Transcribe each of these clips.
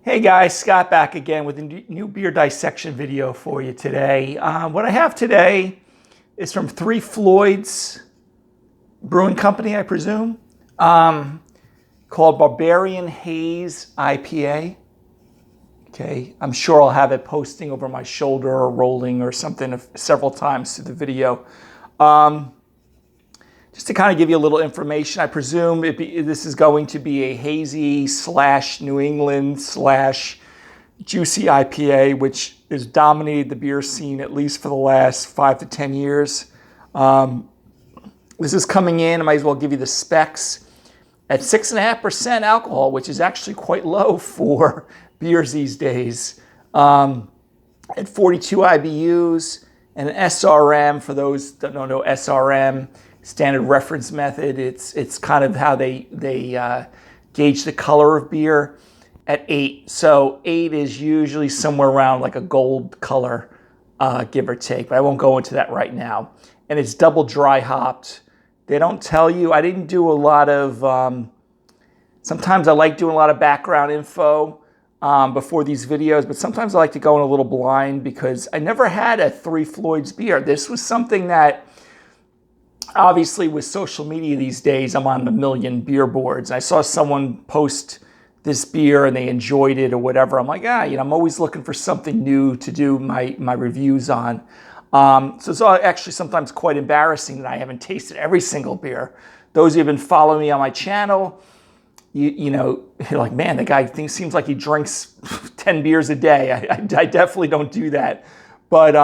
Hey guys, Scott back again with a new beer dissection video for you today. What I have today is from Floyds Brewing Company, I presume, called Barbarian Haze IPA. Okay, I'm sure I'll have it posting over my shoulder or rolling or something several times through the video. Just to kind of give you a little information, I presume this is going to be a hazy / New England / juicy IPA, which has dominated the beer scene at least for the last 5 to 10 years. This is coming in, I might as well give you the specs, at 6.5% alcohol, which is actually quite low for beers these days. At 42 IBUs and an SRM, for those that don't know SRM, standard reference method. It's kind of how they gauge the color of beer at 8. So 8 is usually somewhere around like a gold color, give or take. But I won't go into that right now. And it's double dry hopped. They don't tell you. I didn't do a lot of. Sometimes I like doing a lot of background info before these videos, but sometimes I like to go in a little blind because I never had a Floyds beer. This was something that, obviously, with social media these days, I'm on a million beer boards. I saw someone post this beer and they enjoyed it or whatever. I'm like, I'm always looking for something new to do my reviews on. So it's actually sometimes quite embarrassing that I haven't tasted every single beer. Those who have been following me on my channel, you're like, man, the guy seems like he drinks 10 beers a day. I definitely don't do that. But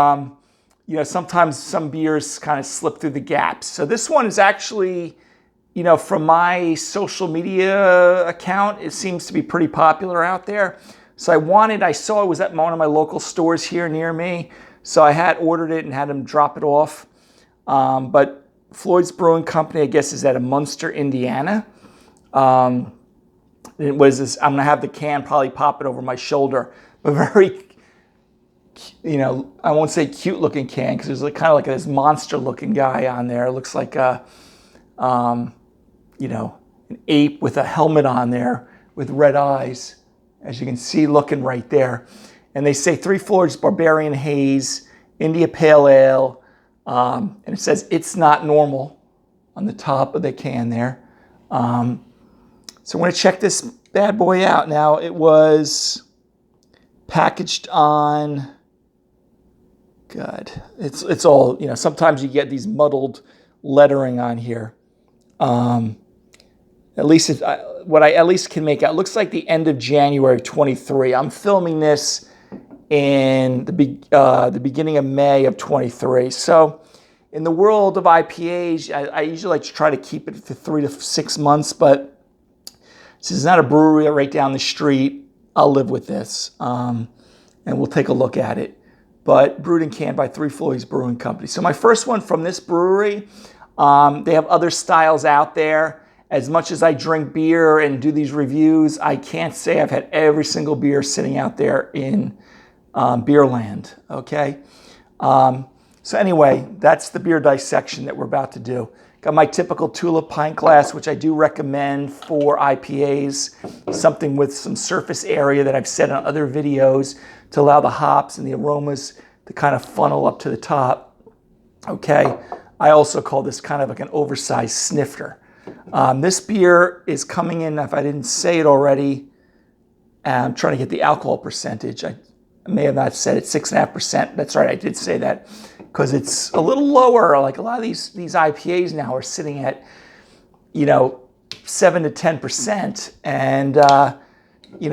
sometimes some beers kind of slip through the gaps. So this one is actually, from my social media account, it seems to be pretty popular out there. So I saw it was at one of my local stores here near me. So I had ordered it and had them drop it off. But Floyds Brewing Company, I guess, is out of Munster, Indiana. It was this, I'm gonna have the can probably pop it over my shoulder, but very, I won't say cute looking can because there's kind of like this monster looking guy on there. It looks like an ape with a helmet on there with red eyes, as you can see looking right there. And they say Floyds Barbarian Haze, India Pale Ale, and it says it's not normal on the top of the can there. So I'm going to check this bad boy out. Now, it was packaged on, God, it's all, sometimes you get these muddled lettering on here. At least what I at least can make out, it looks like the end of January of 23. I'm filming this in the beginning of May of 23. So in the world of IPAs, I usually like to try to keep it for 3 to 6 months, but this is not a brewery right down the street. I'll live with this, and we'll take a look at it. But brewed and canned by Floyds Brewing Company. So my first one from this brewery, they have other styles out there. As much as I drink beer and do these reviews, I can't say I've had every single beer sitting out there in Beerland, okay? So anyway, that's the beer dissection that we're about to do. Got my typical tulip pint glass, which I do recommend for IPAs, something with some surface area that I've said on other videos to allow the hops and the aromas to kind of funnel up to the top. Okay, I also call this kind of like an oversized snifter. This beer is coming in, if I didn't say it already, I'm trying to get the alcohol percentage. I may have not said it, 6.5%. That's right, I did say that, because it's a little lower. Like a lot of these IPAs now are sitting at, 7 to 10%, and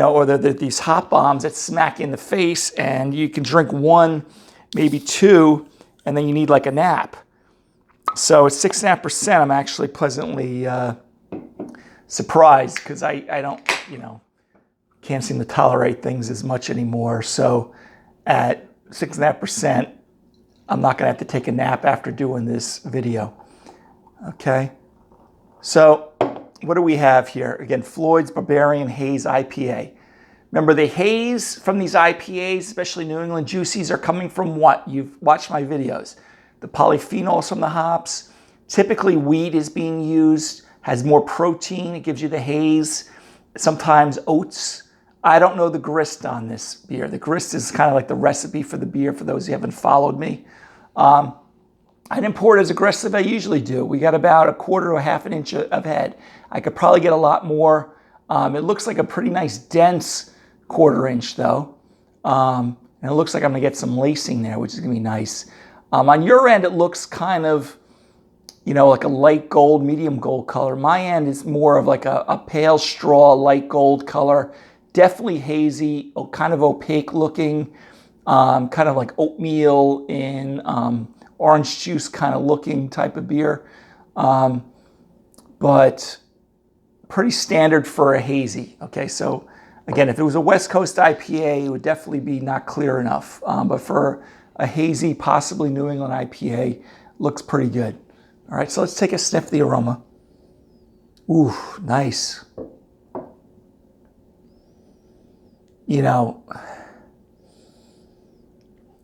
or they're these hop bombs that smack you in the face, and you can drink one, maybe two, and then you need like a nap. So at 6.5%, I'm actually pleasantly surprised because I don't, can't seem to tolerate things as much anymore. So at 6.5%, I'm not going to have to take a nap after doing this video. Okay. So what do we have here? Again, Floyds Barbarian Haze IPA. Remember, the haze from these IPAs, especially New England juicies, are coming from what? You've watched my videos. The polyphenols from the hops. Typically, wheat is being used, has more protein. It gives you the haze. Sometimes oats. I don't know the grist on this beer. The grist is kind of like the recipe for the beer for those who haven't followed me. I didn't pour it as aggressive as I usually do. We got about a quarter to a half an inch of head. I could probably get a lot more. It looks like a pretty nice dense quarter inch though. And it looks like I'm gonna get some lacing there, which is gonna be nice. On your end, it looks kind of, you know, like a light gold, medium gold color. My end is more of like a pale straw, light gold color. Definitely hazy, kind of opaque looking, kind of like oatmeal in orange juice kind of looking type of beer. But pretty standard for a hazy. Okay, so again, if it was a West Coast IPA, it would definitely be not clear enough. But for a hazy, possibly New England IPA, looks pretty good. All right, so let's take a sniff of the aroma. Ooh, nice. You know,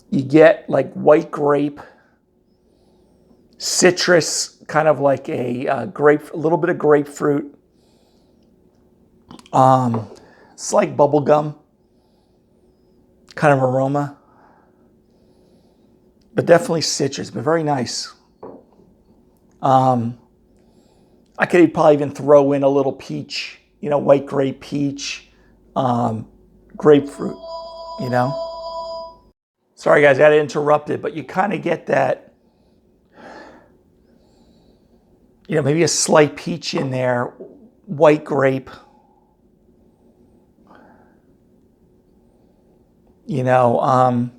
you get like white grape, citrus, kind of like a little bit of grapefruit. It's like bubble gum kind of aroma, but definitely citrus, but very nice. I could probably even throw in a little peach, you know, white grape peach, grapefruit, you know. Sorry guys, I had to interrupt it, but you kind of get that, you know, maybe a slight peach in there, white grape, you know,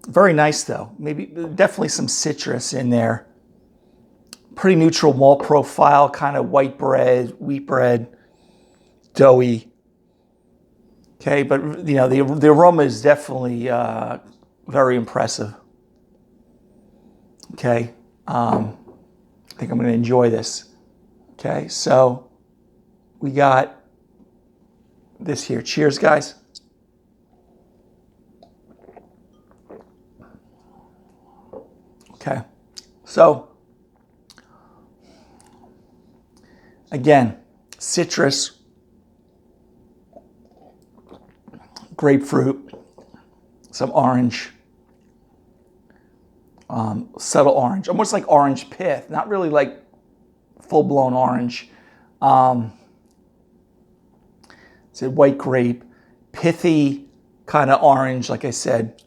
very nice though. Maybe definitely some citrus in there. Pretty neutral malt profile, kind of white bread, wheat bread, doughy. Okay, but you know, the aroma is definitely very impressive. Okay, I think I'm going to enjoy this. Okay, so we got this here. Cheers, guys. Okay, so again, citrus, grapefruit, some orange, subtle orange, almost like orange pith, not really like full-blown orange. It's a white grape, pithy kind of orange, like I said.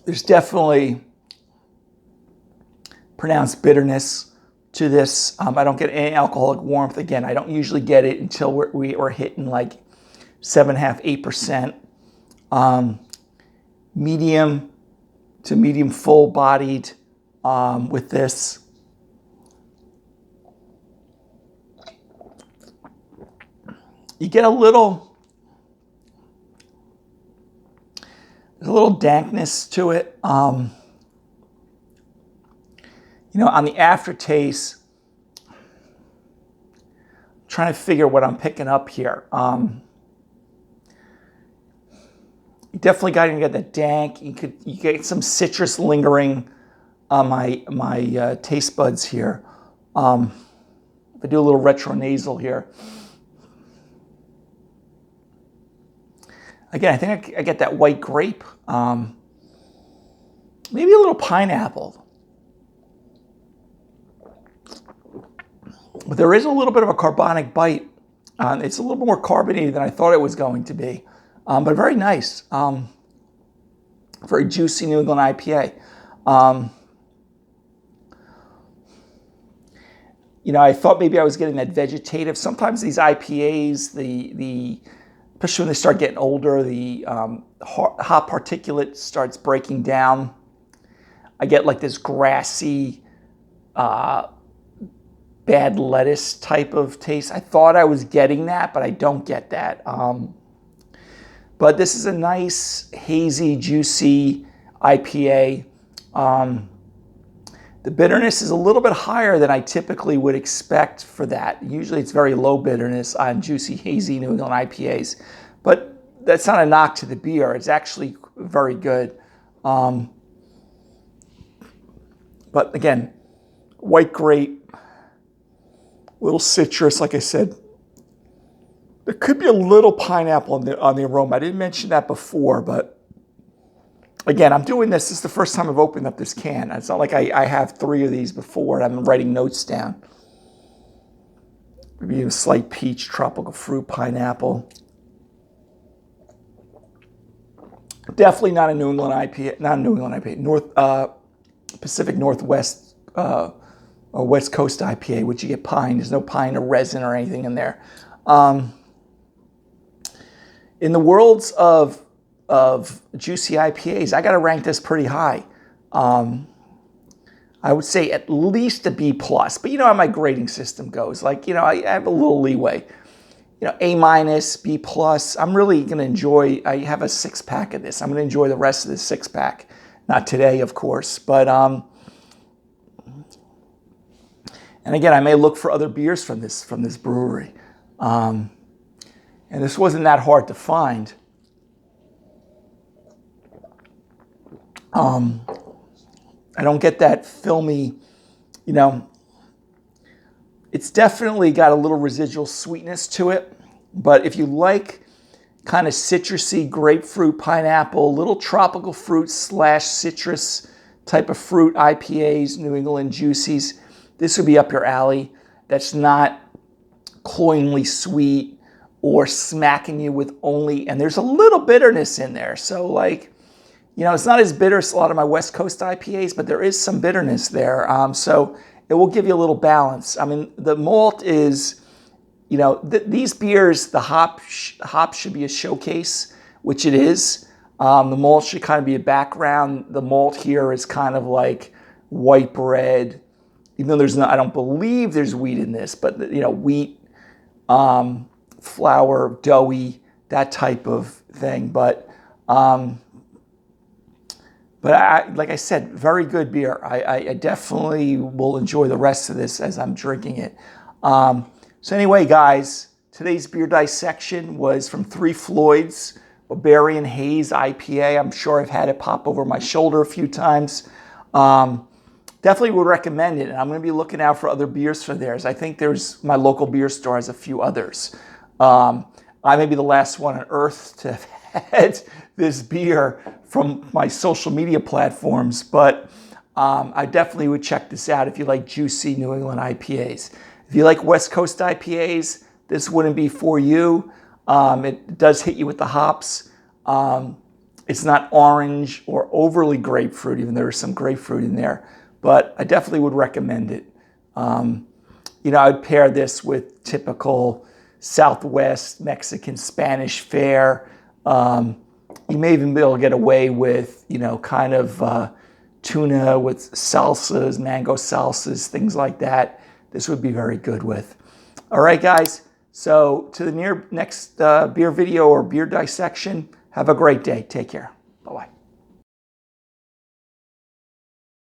There's definitely pronounced bitterness to this. I don't get any alcoholic warmth. Again, I don't usually get it until we're hitting like 7.5%, 8%. Medium to medium full-bodied with this. You get a little dankness to it. You know, on the aftertaste, I'm trying to figure what I'm picking up here. You definitely got to get that dank. You get some citrus lingering on my taste buds here. If I do a little retronasal here. Again, I think I get that white grape. Maybe a little pineapple. But there is a little bit of a carbonic bite. It's a little more carbonated than I thought it was going to be. But very nice. Very juicy New England IPA. You know, I thought maybe I was getting that vegetative. Sometimes these IPAs, especially when they start getting older, the hot particulate starts breaking down. I get like this grassy, bad lettuce type of taste. I thought I was getting that, but I don't get that. But this is a nice, hazy, juicy IPA. The bitterness is a little bit higher than I typically would expect for that. Usually it's very low bitterness on juicy, hazy New England IPAs. But that's not a knock to the beer. It's actually very good. But again, white grape, little citrus, like I said. There could be a little pineapple on the aroma. I didn't mention that before, but again, I'm doing this. This is the first time I've opened up this can. It's not like I have 3 of these before and I'm writing notes down. Maybe a slight peach, tropical fruit, pineapple. Definitely not a New England IPA, not a New England IPA, Pacific Northwest or West Coast IPA, which you get pine. There's no pine or resin or anything in there. In the worlds of juicy IPAs, I got to rank this pretty high. I would say at least a B+, but you know how my grading system goes. Like, you know, I have a little leeway. You know, A-, B+. I'm really going to enjoy, I have a 6-pack of this. I'm going to enjoy the rest of this 6-pack. Not today, of course, but, and again, I may look for other beers from this brewery. And this wasn't that hard to find. I don't get that filmy, you know, it's definitely got a little residual sweetness to it. But if you like kind of citrusy, grapefruit, pineapple, little tropical fruit / citrus type of fruit IPAs, New England juicies, this would be up your alley. That's not cloyingly sweet or smacking you with only, and there's a little bitterness in there. So like, you know, it's not as bitter as a lot of my West Coast IPAs, but there is some bitterness there. So it will give you a little balance. I mean, the malt is, you know, these beers, the hop should be a showcase, which it is. The malt should kind of be a background. The malt here is kind of like white bread, even though there's not, I don't believe there's wheat in this, but you know, wheat, flour, doughy, that type of thing. But like I said, very good beer. I definitely will enjoy the rest of this as I'm drinking it. So anyway, guys, today's beer dissection was from 3 Floyds Barbarian Haze IPA. I'm sure I've had it pop over my shoulder a few times. Definitely would recommend it, and I'm going to be looking out for other beers for theirs. I think my local beer store has a few others. I may be the last one on earth to have had this beer from my social media platforms, but I definitely would check this out if you like juicy New England IPAs. If you like West Coast IPAs, this wouldn't be for you. It does hit you with the hops. It's not orange or overly grapefruit, even though there's some grapefruit in there, but I definitely would recommend it. You know, I'd pair this with typical Southwest Mexican Spanish fare. You may even be able to get away with, you know, kind of tuna with salsas, mango salsas, things like that. This would be very good with. All right, guys. So to the next beer video or beer dissection, have a great day. Take care. Bye-bye.